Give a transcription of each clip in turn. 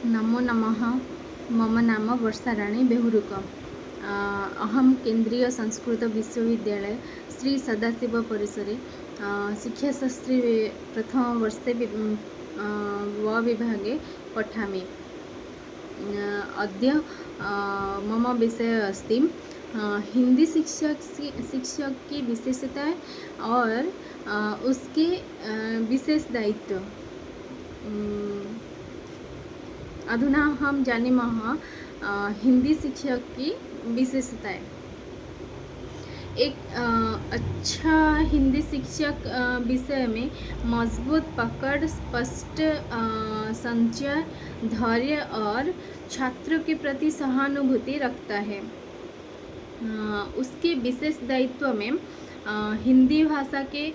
नमो नमः। मम नाम वर्षाराणी बेहुरुक। अहम केंद्रीय संस्कृत विश्वविद्यालय श्री सदाशिव परिसरे शिक्षाशास्त्री प्रथम वर्षे व विभागे पठामि। अद्य मम विषय अस्ति हिंदी शिक्षक की विशेषताएं और उसके विशेष दायित्व। अधुना हम जानीमः हिंदी शिक्षक की विशेषताएं। एक अच्छा हिंदी शिक्षक विषय में मजबूत पकड़, स्पष्ट संचार, धैर्य और छात्रों के प्रति सहानुभूति रखता है। उसके विशेष दायित्व में हिंदी भाषा के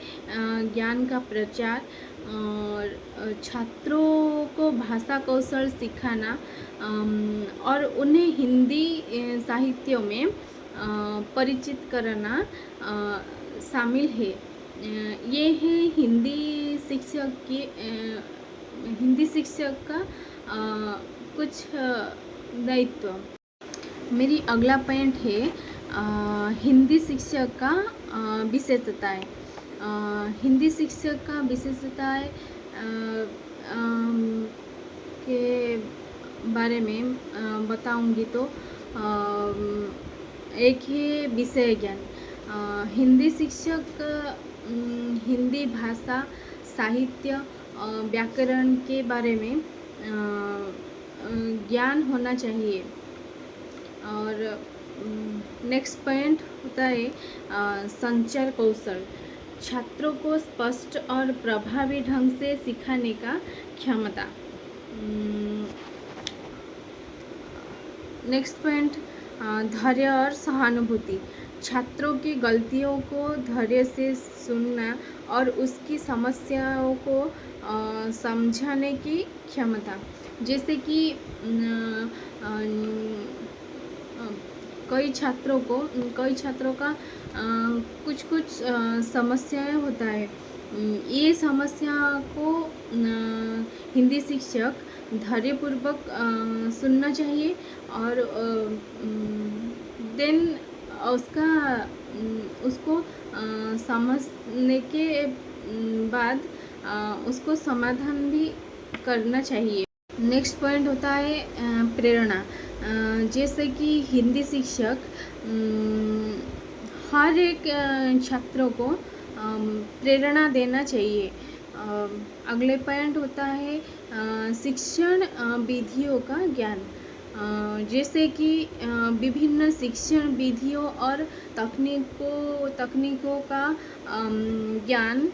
ज्ञान का प्रचार और छात्रों को भाषा कौशल सिखाना और उन्हें हिंदी साहित्य में परिचित कराना शामिल है। ये है हिंदी शिक्षक का कुछ दायित्व। मेरी अगला पॉइंट है हिंदी शिक्षक का विशेषताएं। हिंदी शिक्षक का विशेषताएं के बारे में बताऊंगी तो एक है विषय ज्ञान। हिंदी शिक्षक हिंदी भाषा, साहित्य, व्याकरण के बारे में ज्ञान होना चाहिए। और नेक्स्ट पॉइंट होता है संचार कौशल। छात्रों को स्पष्ट और प्रभावी ढंग से सिखाने का क्षमता। नेक्स्ट पॉइंट धैर्य और सहानुभूति। छात्रों की गलतियों को धैर्य से सुनना और उसकी समस्याओं को समझाने की क्षमता। जैसे कि कई छात्रों का कुछ समस्याएं होता है। ये समस्या को हिंदी शिक्षक धैर्यपूर्वक सुनना चाहिए और देन उसको समझने के बाद उसको समाधान भी करना चाहिए। नेक्स्ट पॉइंट होता है प्रेरणा। जैसे कि हिंदी शिक्षक हर एक छात्रों को प्रेरणा देना चाहिए। अगले पॉइंट होता है शिक्षण विधियों का ज्ञान। जैसे कि विभिन्न शिक्षण विधियों और तकनीकों का ज्ञान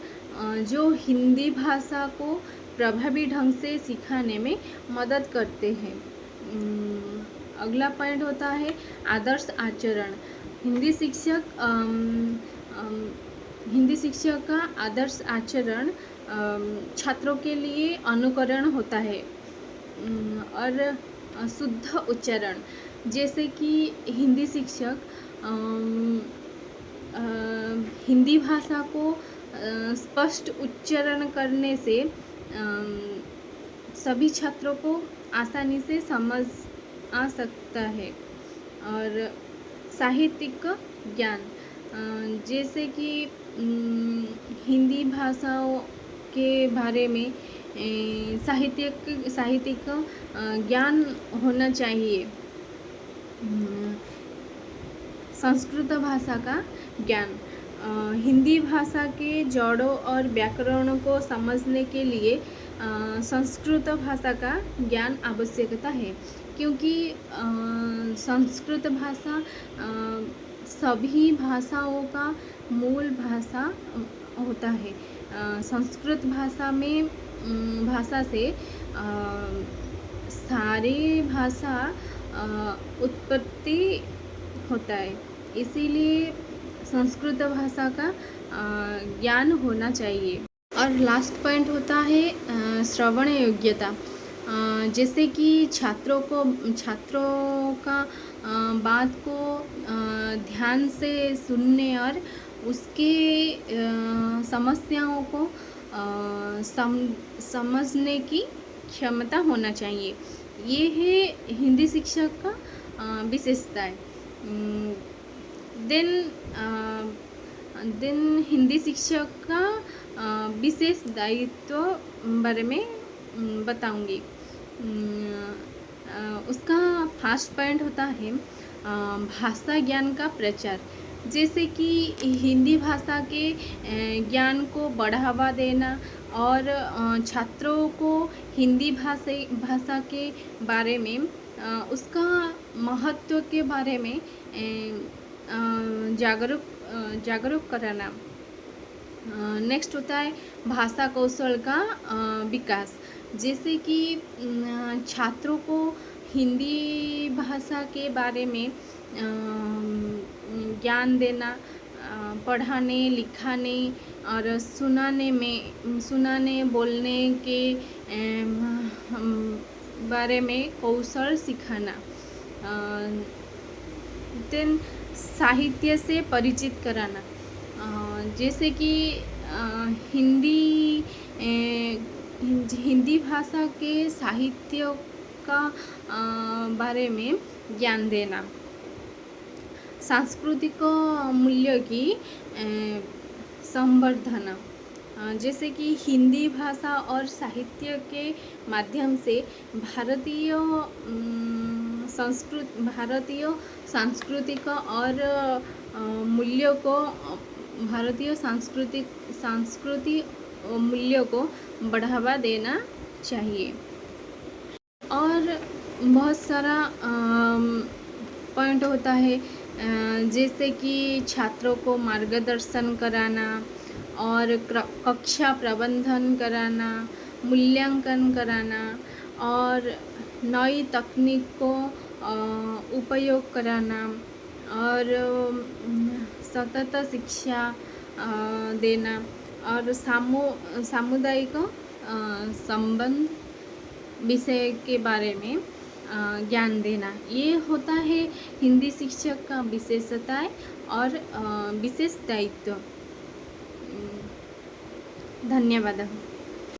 जो हिंदी भाषा को प्रभावी ढंग से सिखाने में मदद करते हैं। अगला पॉइंट होता है आदर्श आचरण। हिंदी शिक्षक का आदर्श आचरण छात्रों के लिए अनुकरण होता है। और शुद्ध उच्चारण। जैसे कि हिंदी शिक्षक हिंदी भाषा को स्पष्ट उच्चारण करने से सभी छात्रों को आसानी से समझ आ सकता है। और साहित्यिक ज्ञान। जैसे कि हिंदी भाषाओं के बारे में साहित्यिक ज्ञान होना चाहिए। संस्कृत भाषा का ज्ञान। हिंदी भाषा के जड़ों और व्याकरणों को समझने के लिए संस्कृत भाषा का ज्ञान आवश्यकता है, क्योंकि संस्कृत भाषा सभी भाषाओं का मूल भाषा होता है। संस्कृत भाषा से सारी भाषा उत्पत्ति होता है। इसीलिए संस्कृत भाषा का ज्ञान होना चाहिए। और लास्ट पॉइंट होता है श्रवण योग्यता। जैसे कि छात्रों का बात को ध्यान से सुनने और उसके समस्याओं को समझने की क्षमता होना चाहिए। ये है हिंदी शिक्षक का विशेषता है। देन देन हिंदी शिक्षक का विशेष दायित्व बारे में बताऊंगी। उसका फर्स्ट पॉइंट होता है भाषा ज्ञान का प्रचार। जैसे कि हिंदी भाषा के ज्ञान को बढ़ावा देना और छात्रों को हिंदी भाषा के बारे में उसका महत्व के बारे में जागरूक कराना। नेक्स्ट होता है भाषा कौशल का विकास। जैसे कि छात्रों को हिंदी भाषा के बारे में ज्ञान देना, पढ़ाने लिखाने और सुनाने बोलने के बारे में कौशल सिखाना। देन साहित्य से परिचित कराना। जैसे कि हिंदी भाषा के साहित्य का बारे में ज्ञान देना। सांस्कृतिक मूल्य की संवर्धन। जैसे कि हिंदी भाषा और साहित्य के माध्यम से भारतीय सांस्कृतिक और मूल्यों को सांस्कृतिक मूल्यों को बढ़ावा देना चाहिए। और बहुत सारा पॉइंट होता है, जैसे कि छात्रों को मार्गदर्शन कराना और कक्षा प्रबंधन कराना, मूल्यांकन कराना और नई तकनीक को उपयोग कराना और सतत शिक्षा देना और सामुदायिक संबंध विषय के बारे में ज्ञान देना। ये होता है हिंदी शिक्षक का विशेषताएं और विशेष दायित्व। धन्यवाद।